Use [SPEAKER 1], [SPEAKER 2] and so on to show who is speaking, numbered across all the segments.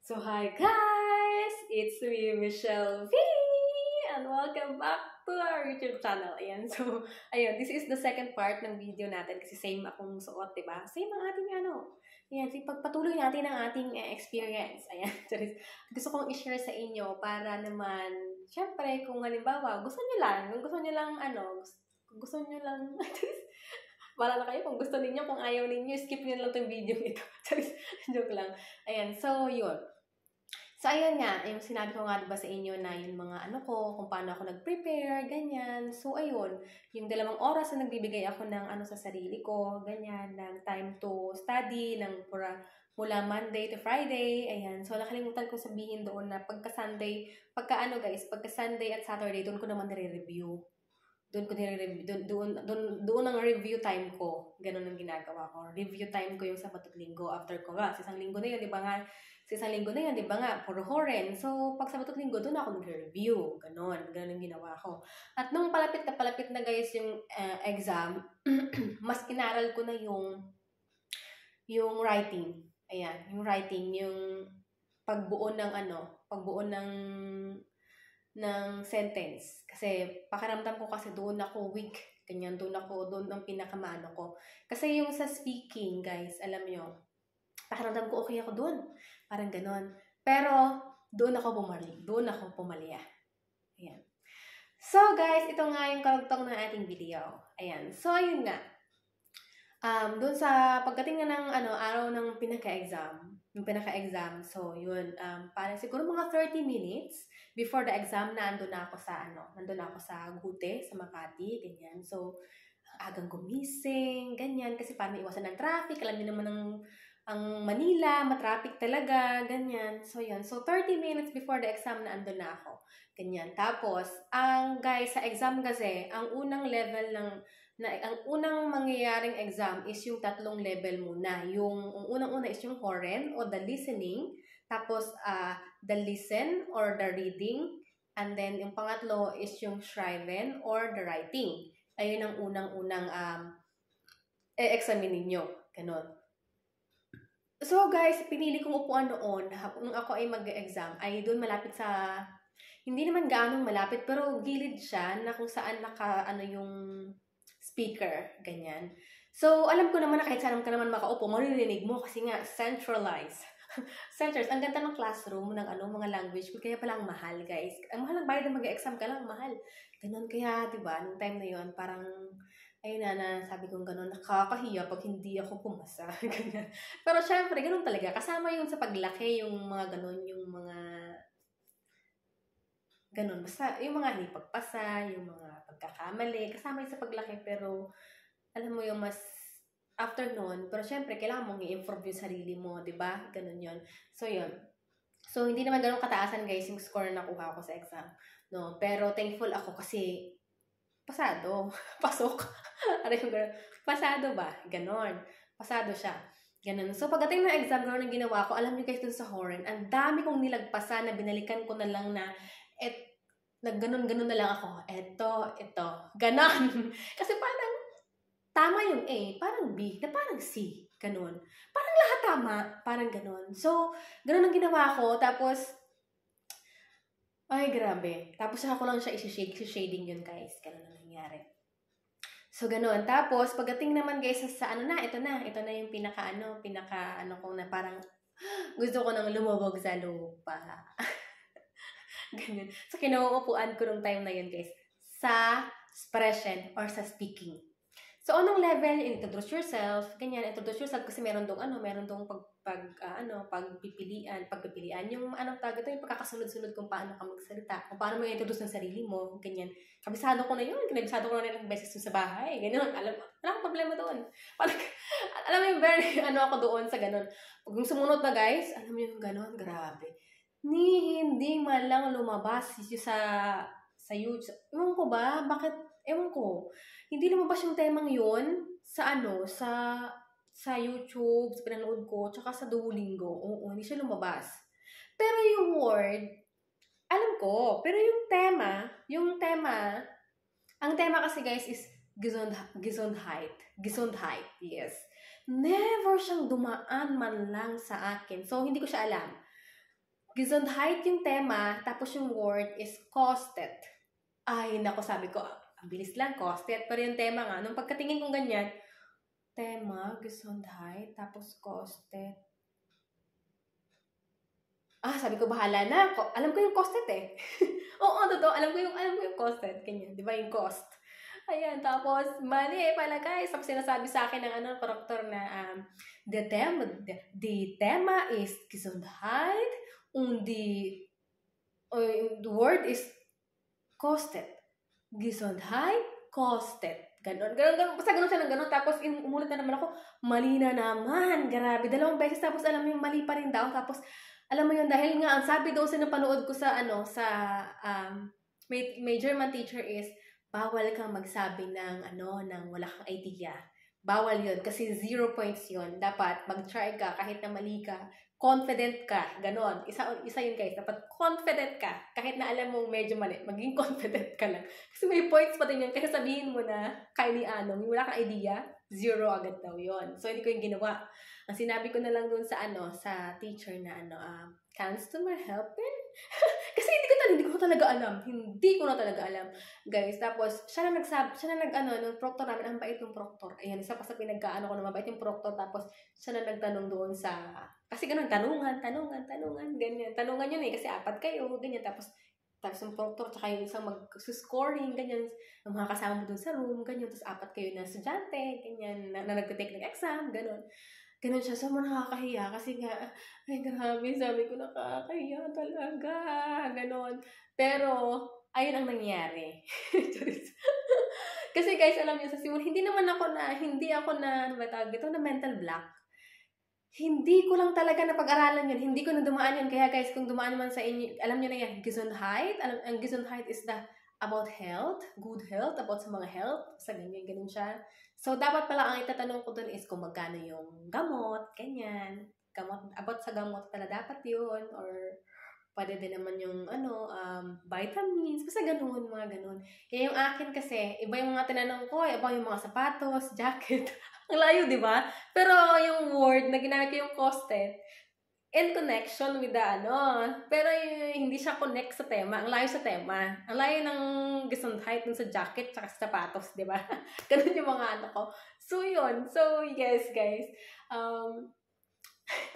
[SPEAKER 1] So hi guys! It's me, Michelle V! And welcome back to our YouTube channel. Ayan, so, ayun, this is the second part ng video natin kasi same akong suot, diba? Same ang ating Ayan, pagpatuloy natin ang ating experience. Ayan, gusto kong i-share sa inyo para naman, syempre, kung halimbawa, gusto nyo lang, wala na kayo kung gusto ninyo, kung ayaw ninyo, skip nyo lang itong video ito. Joke lang. Ayan, so, yun. So, ayun nga, yung sinabi ko nga diba sa inyo na yung mga kung paano ako nag-prepare, ganyan. So, ayun, yung 2 oras na nagbibigay ako ng sa sarili ko, ganyan, ng time to study, mula Monday to Friday, ayan. So, nakalimutan ko sabihin doon na pagka Sunday at Saturday, doon ko naman nire-review. Doon ang review time ko. Ganun ang ginagawa ko. Review time ko yung Sabado at Linggo. After ko nga, sa isang linggo na yun, di ba nga, puro horen. So, pag Sabado at Linggo, doon ako nag-review. Ganun ang ginawa ko. At nung palapit na guys yung exam, mas inaral ko na yung writing. Ayan, yung writing, yung pagbuo ng sentence. Kasi pakiramdam ko kasi doon ako weak. Ganyan, doon ang pinakamano ko. Kasi yung sa speaking, guys, alam nyo, pakiramdam ko okay ako doon. Parang ganon. Pero, doon ako pumalya. Ayan. So, guys, ito nga yung karugtong ng ating video. Ayan. So, ayun nga. Doon sa pagdating na ng araw ng pinaka-exam, so yun, parang siguro mga 30 minutes before the exam na nandun na ako sa Gute, sa Makati, ganyan. So, agang gumising, ganyan, kasi para iwasan ng traffic, alam niyo naman ang Manila, matraffic talaga, ganyan. So, yun. So, 30 minutes before the exam na andun na ako. Ganyan. Tapos, guys, sa exam kasi, ang unang mangyayaring exam is yung 3 level muna. Yung unang-una is yung Horen o the listening. Tapos, the listen or the reading. And then, yung pangatlo is yung Schreiben or the writing. Ayun ang unang-unang examine ninyo. Ganon. So, guys, pinili kong upuan noon, nung ako ay mag-exam, ay doon malapit sa, hindi naman gaanong malapit, pero gilid siya na kung saan yung speaker, ganyan. So, alam ko naman na kahit saan ka naman makaupo, maririnig mo kasi nga, centralized. Centers, ang ganda ng classroom ng mga language, kaya pala ang mahal, guys. Ang mahal ng bayad na mag-exam ka lang, mahal. Ganon, kaya, diba, nung time na yon parang, ayun na sabi kong gano'n, nakakahiya pag hindi ako pumasa. Ganyan. Pero syempre, gano'n talaga. Kasama yun sa paglaki, yung mga gano'n, yung mga gano'n. Basta, yung mga hindi pagpasa, yung mga pagkakamali, kasama yun sa paglaki. Pero, alam mo yung mas after nun, pero syempre, kailangan mong i-improve yung sarili mo, diba? Gano'n yun. So, yun. So, hindi naman gano'n kataasan, guys, yung score na nakuha ko sa exam. No? Pero, thankful ako kasi, pasado. Pasok. Ano yung gano'n? Pasado ba? Ganon. Pasado siya. Ganon. So, pagdating ng exam, gano'n ang ginawa ko, alam niyo guys, dun sa Horen, ang dami kong nilagpasan na binalikan ko na lang na, nagganon-ganon na lang ako. Ito. Ganon. Kasi parang, tama yung A, parang B, na parang C. Ganon. Parang lahat tama. Parang ganon. So, ganon ang ginawa ko. Tapos, ay, grabe. Tapos, saka ko lang siya isi-shading yun, guys. Ganon ang nangyari. So, ganoon. Tapos, pagdating naman guys sa ito na yung pinaka ko na parang gusto ko nang lumubog sa lupa. Ganyan. So, kinuupuan ko nung time na yun guys sa expression or sa speaking. So, anong level? Introduce yourself. Ganyan, introduce yourself kasi meron dong pagpipilian. Yung tawag ito, yung pagkakasunod-sunod kung paano ka magsalita, kung paano mo i-introduce ng sarili mo, ganyan. Kabisado ko na yun. Kinabisado ko na ilang beses sa bahay. Ganyan. Wala akong problema doon. Parang, alam mo yung very, ako doon sa ganun. Pag yung sumunod na guys, alam mo yung ganun, grabe. Hindi man lang lumabas sa YouTube. Ewan ko ba? Bakit? Ewan ko. Hindi lumabas yung temang yun sa YouTube, sa pinanood ko, tsaka sa Duolingo. Oo, hindi siya lumabas. Pero yung word, alam ko. Pero yung tema, ang tema kasi guys is Gesundheit. Yes. Never siyang dumaan man lang sa akin. So, hindi ko siya alam. Gesundheit yung tema, tapos yung word is kostet. Ay, nako, sabi ko, ang bilis lang, kostet. Pero yung tema nga, nung pagkatingin kong ganyan, tema, Gesundheit, tapos kostet. Sabi ko, bahala na. Alam ko yung kostet eh. Oo, totoo. Alam ko yung kostet. Ganyan, di ba yung cost? Ayan, tapos, mali pala guys. Tapos sinasabi sa akin ng karakter na, the tema is Gesundheit und the word is kostet. Gesundheit kostet. Ganon. Basta ganon siya ng ganon. Tapos, umulit na naman ako, mali na naman. Grabe. 2 beses. Tapos, alam mo yung mali pa rin daw. Tapos, alam mo yun, dahil nga, ang sabi daw sa napanood ko sa, may German teacher is, bawal kang magsabi ng, ng wala kang idea. Bawal yun, kasi 0 points yun. Dapat, mag-try ka, kahit na mali ka, confident ka, ganon. Isa yun guys, dapat confident ka, kahit na alam mo medyo mali, maging confident ka lang. Kasi may points pa din yun, kasi sabihin mo na, kay ni Anong, wala kang idea, 0 agad daw yun. So, hindi ko yung ginawa. Ang sinabi ko na lang dun sa sa teacher na customer helping? Kasi hindi ko talaga alam. Hindi ko na talaga alam. Guys, tapos, siya na nung proctor namin, ang bait yung proctor. Ayan, isa pa sa pinagkaano ko na mabait yung proctor, tapos, siya na nagtanong doon kasi ganun, tanungan, ganyan. Tanungan yun kasi 4 kayo, ganyan. Tapos yung proctor, tsaka yung isang mag-scoring, ganyan. Ang mga kasama mo doon sa room, ganyan. Tapos 4 kayo na estudyante, ganyan, na nagtitake ng exam, ganun. Ganun siya. So, nakakahiya kasi nga, ay grabe, sabi ko nakakahiya talaga. Ganon. Pero, ayun ang nangyari. Kasi guys, alam niyo sa simula, hindi ako na, ano ba tawag ito, na mental block. Hindi ko lang talaga napag-aralan yun. Hindi ko na dumaan yun. Kaya guys, kung dumaan man sa inyo, alam niyo na yan, Gesundheit. Ang Gesundheit is about health, good health, about sa mga health. Sa ganyan siya. So, dapat pala ang itatanong ko dun is kung magkano yung gamot, ganyan. About sa gamot pala dapat yun. Or, pwede din naman yung, vitamins. Basta ganun, mga ganun. Kaya yung akin kasi, iba yung mga tinanong ko, iba yung mga sapatos, jacket. Ang layo, di ba? Pero yung word na ginamit ko yung kostet, in connection with pero hindi siya connect sa tema. Ang layo sa tema. Ang layo ng Gesundheit dun sa jacket tsaka sa sapatos, di ba? Ganun yung mga ko. So, yun. So, yes, guys.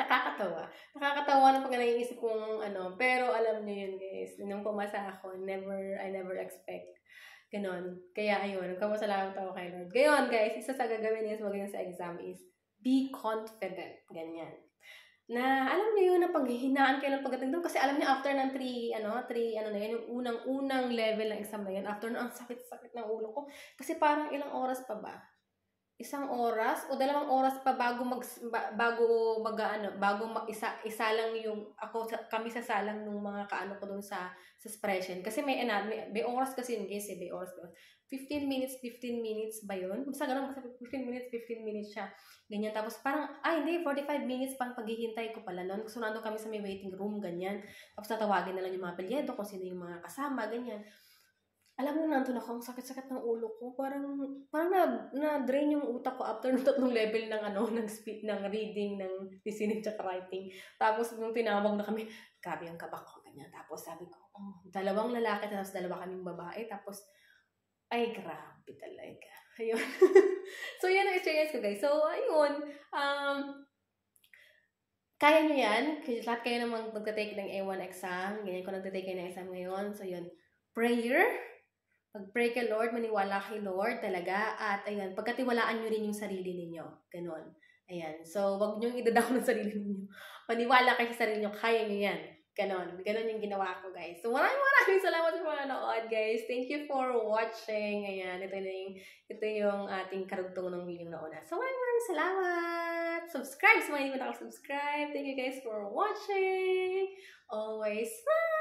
[SPEAKER 1] Nakakatawa. Nakakatawa na pag naiisip kong pero alam niyo yun, guys. Nung pumasa ako, I never expect. Ganon. Kaya, ayun. Nagpapasalamat ako kay Lord. Gayon, guys. Isa sa gagawin niya sa exam is be confident. Ganyan. Na alam niyo yun na paghihinaan kayo ng pagdating doon kasi alam niyo after ng 3 na yun, yung unang level ng exam na yun, after na ang sakit-sakit ng ulo ko kasi parang ilang oras pa ba? 1 oras o 2 oras pa bago isa lang yung kami sasalang nung mga kaano ko doon sa spreadsheet kasi may oras kasi yun guys, may oras. 15 minutes ba yun? Basta ganun, 15 minutes siya. Ganyan. Tapos parang, hindi, 45 minutes pang paghihintay ko pala noon. So, nandun kami sa may waiting room, ganyan. Tapos tatawagin na lang yung mga apelyido kung sino yung mga kasama, ganyan. Alam mo, nandun ako, ang sakit-sakit ng ulo ko. Parang na-drain yung utak ko after ng 3 level ng speed, ng reading, ng listening, at writing. Tapos, nung tinawag na kami, grabe ang kabak ko, ganyan. Tapos, sabi ko, 2 lalaki, tapos 2 kaming babae. Tapos, ay, grabe talaga. Ayun. So, yan ang experience ko, guys. So, ayun. Kaya nyo yan. Lahat kayo namang magta-take ng A1 exam. Ganyan ko nagta-take ng exam ngayon. So, yun. Prayer. Pag-pray kay Lord, maniwala kay Lord talaga. At, ayun, pagkatiwalaan nyo rin yung sarili ninyo. Ganon. Ayan. So, wag nyo i-down ng sarili ninyo. Maniwala kayo sa sarili nyo. Kaya nyo yan. Ganon yung ginawa ko, guys. So, maraming salamat sa mga nanood, guys. Thank you for watching. Ayan, ito yung ating karugtong ng video na una. So, maraming salamat! Subscribe sa mga hindi mo nakasubscribe. Thank you, guys, for watching. Always smile!